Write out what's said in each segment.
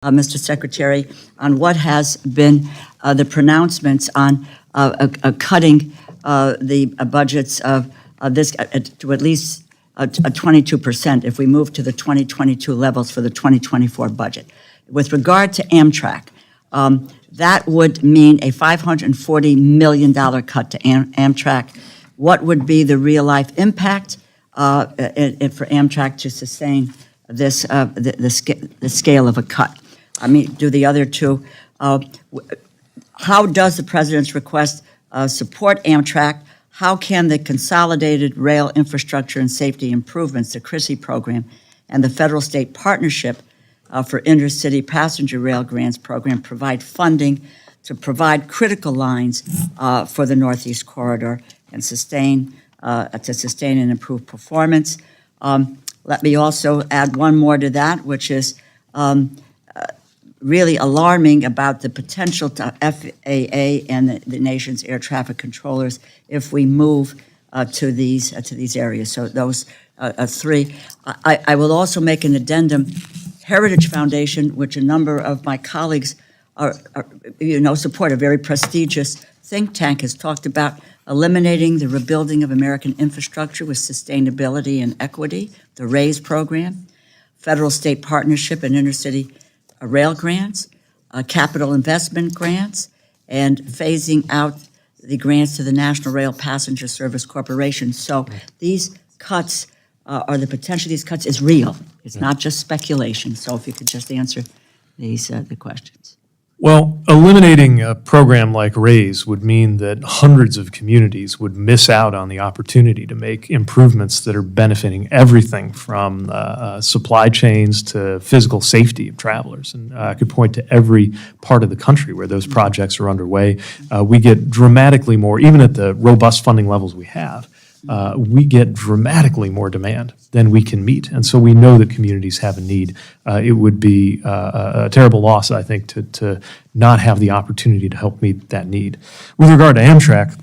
Mr. Secretary, on what has been the pronouncements on cutting the budgets of this to at least 22% if we move to the 2022 levels for the 2024 budget. With regard to Amtrak, that would mean a $540 million cut to Amtrak. What would be the real-life impact for Amtrak to sustain this the scale of a cut? I mean, do the other two. How does the president's request support Amtrak? How can the Consolidated Rail Infrastructure and Safety Improvements, the CRISI program, and the federal-state partnership for intercity passenger rail grants program provide funding to provide critical lines for the Northeast Corridor and sustain and improve performance? Let me also add one more to that, which is really alarming about the potential to FAA and the nation's air traffic controllers if we move to these areas. So those three. I will also make an addendum. Heritage Foundation, which a number of my colleagues support, a very prestigious think tank, has talked about eliminating the rebuilding of American infrastructure with sustainability and equity, the RAISE program, federal-state partnership and intercity rail grants, capital investment grants, and phasing out the grants to the National Rail Passenger Service Corporation. So these cuts the potential of these cuts is real. It's not just speculation. So if you could just answer the questions. Well, eliminating a program like RAISE would mean that hundreds of communities would miss out on the opportunity to make improvements that are benefiting everything from supply chains to physical safety of travelers. And I could point to every part of the country where those projects are underway. We get dramatically more, even at the robust funding levels we have, we get dramatically more demand than we can meet. And so we know that communities have a need. It would be a terrible loss, I think, to not have the opportunity to help meet that need. With regard to Amtrak,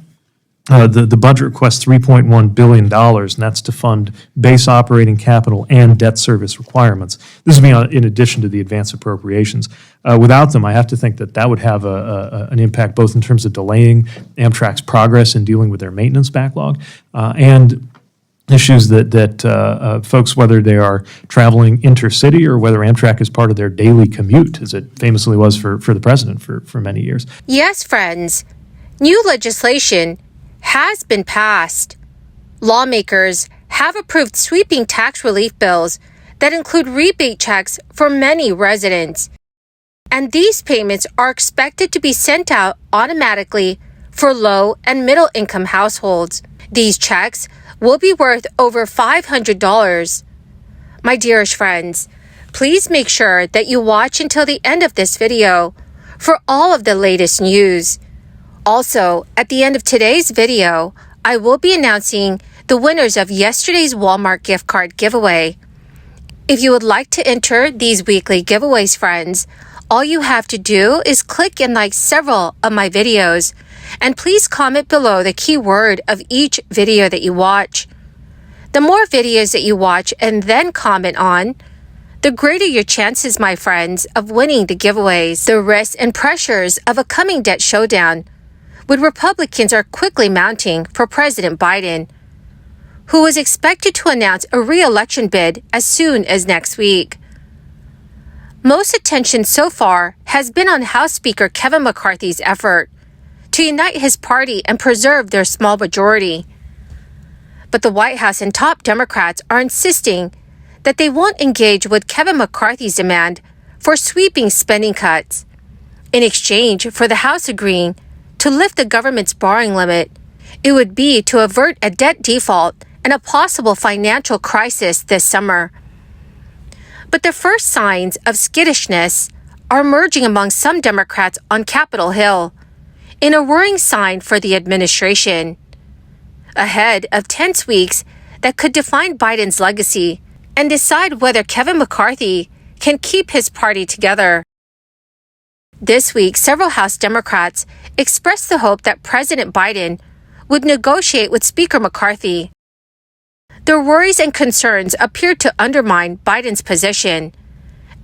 the budget requests $3.1 billion, and that's to fund base operating capital and debt service requirements. This would be in addition to the advance appropriations. Without them, I have to think that would have an impact both in terms of delaying Amtrak's progress in dealing with their maintenance backlog and issues that folks, whether they are traveling intercity or whether Amtrak is part of their daily commute, as it famously was for the president for many years. Yes, friends. New legislation has been passed. Lawmakers have approved sweeping tax relief bills that include rebate checks for many residents. And these payments are expected to be sent out automatically for low and middle income households. These checks will be worth over $500. My dearest friends, please make sure that you watch until the end of this video for all of the latest news. Also, at the end of today's video, I will be announcing the winners of yesterday's Walmart gift card giveaway. If you would like to enter these weekly giveaways, friends, all you have to do is click and like several of my videos, and please comment below the keyword of each video that you watch. The more videos that you watch and then comment on, the greater your chances, my friends, of winning the giveaways. The risks and pressures of a coming debt showdown with Republicans are quickly mounting for President Biden, who is expected to announce a re-election bid as soon as next week. Most attention so far has been on House Speaker Kevin McCarthy's effort to unite his party and preserve their small majority. But the White House and top Democrats are insisting that they won't engage with Kevin McCarthy's demand for sweeping spending cuts. In exchange for the House agreeing to lift the government's borrowing limit, it would be to avert a debt default and a possible financial crisis this summer. But the first signs of skittishness are emerging among some Democrats on Capitol Hill, in a worrying sign for the administration. Ahead of tense weeks that could define Biden's legacy and decide whether Kevin McCarthy can keep his party together. This week, several House Democrats expressed the hope that President Biden would negotiate with Speaker McCarthy. Their worries and concerns appeared to undermine Biden's position,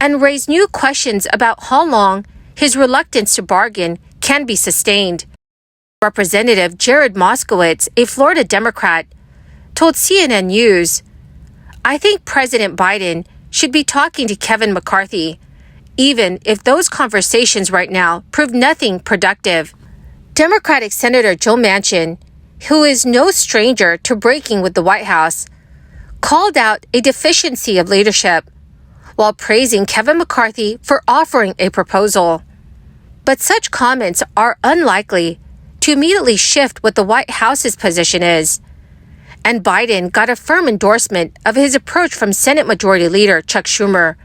and raise new questions about how long his reluctance to bargain can be sustained. Representative Jared Moskowitz, a Florida Democrat, told CNN News, "I think President Biden should be talking to Kevin McCarthy, even if those conversations right now prove nothing productive." Democratic Senator Joe Manchin, who is no stranger to breaking with the White House, called out a deficiency of leadership while praising Kevin McCarthy for offering a proposal. But such comments are unlikely to immediately shift what the White House's position is. And Biden got a firm endorsement of his approach from Senate Majority Leader Chuck Schumer,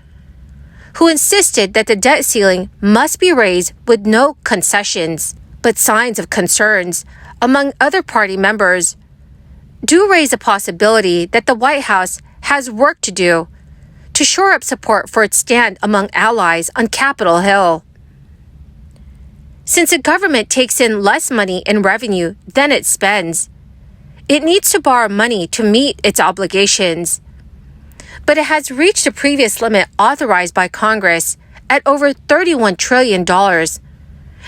who insisted that the debt ceiling must be raised with no concessions. But signs of concerns among other party members do raise a possibility that the White House has work to do to shore up support for its stand among allies on Capitol Hill. Since the government takes in less money in revenue than it spends, it needs to borrow money to meet its obligations. But it has reached the previous limit authorized by Congress at over $31 trillion,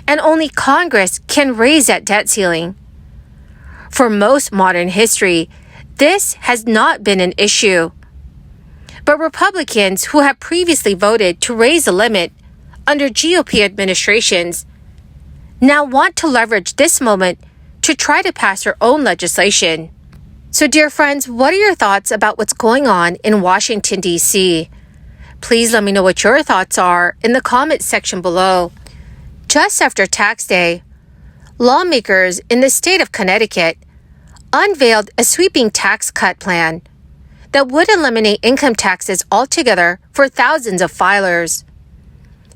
and only Congress can raise that debt ceiling. For most modern history, this has not been an issue. But Republicans who have previously voted to raise the limit under GOP administrations now want to leverage this moment to try to pass their own legislation. So, dear friends, what are your thoughts about what's going on in Washington, D.C.? Please let me know what your thoughts are in the comments section below. Just after tax day, lawmakers in the state of Connecticut unveiled a sweeping tax cut plan that would eliminate income taxes altogether for thousands of filers.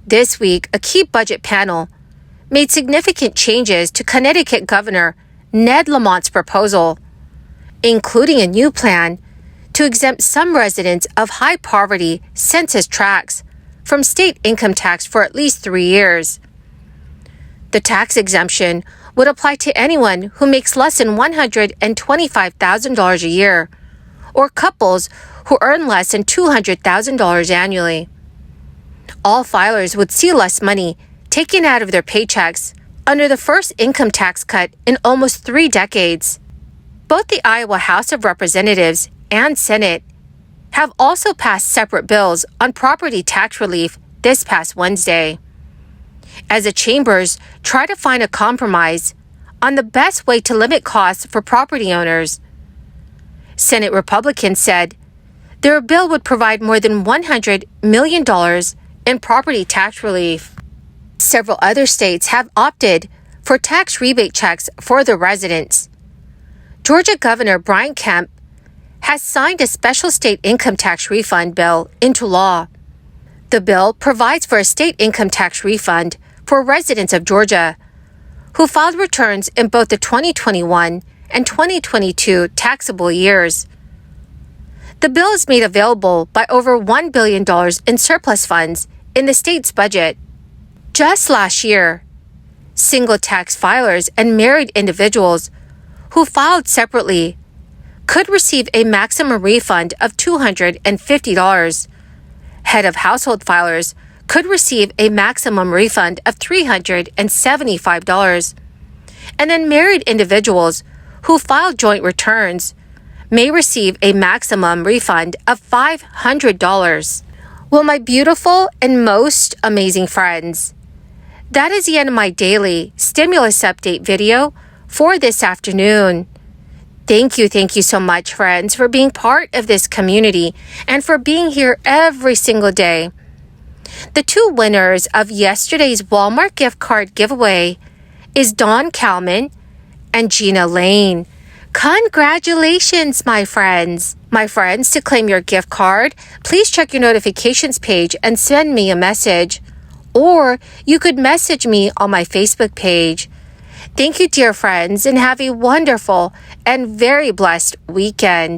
This week, a key budget panel made significant changes to Connecticut Governor Ned Lamont's proposal, including a new plan to exempt some residents of high poverty census tracts from state income tax for at least 3 years. The tax exemption would apply to anyone who makes less than $125,000 a year, or couples who earn less than $200,000 annually. All filers would see less money taken out of their paychecks under the first income tax cut in almost 3 decades. Both the Iowa House of Representatives and Senate have also passed separate bills on property tax relief this past Wednesday, as the chambers try to find a compromise on the best way to limit costs for property owners. Senate Republicans said their bill would provide more than $100 million in property tax relief. Several other states have opted for tax rebate checks for their residents. Georgia Governor Brian Kemp has signed a special state income tax refund bill into law. The bill provides for a state income tax refund for residents of Georgia who filed returns in both the 2021 and 2022 taxable years. The bill is made available by over $1 billion in surplus funds in the state's budget. Just last year, single tax filers and married individuals who filed separately could receive a maximum refund of $250. Head of household filers could receive a maximum refund of $375. And then married individuals who file joint returns may receive a maximum refund of $500. Well, my beautiful and most amazing friends, that is the end of my daily stimulus update video for this afternoon. Thank you so much, friends, for being part of this community and for being here every single day. The 2 winners of yesterday's Walmart gift card giveaway is Dawn Kalman and Gina Lane. Congratulations, my friends. My friends, to claim your gift card, please check your notifications page and send me a message. Or you could message me on my Facebook page. Thank you, dear friends, and have a wonderful and very blessed weekend.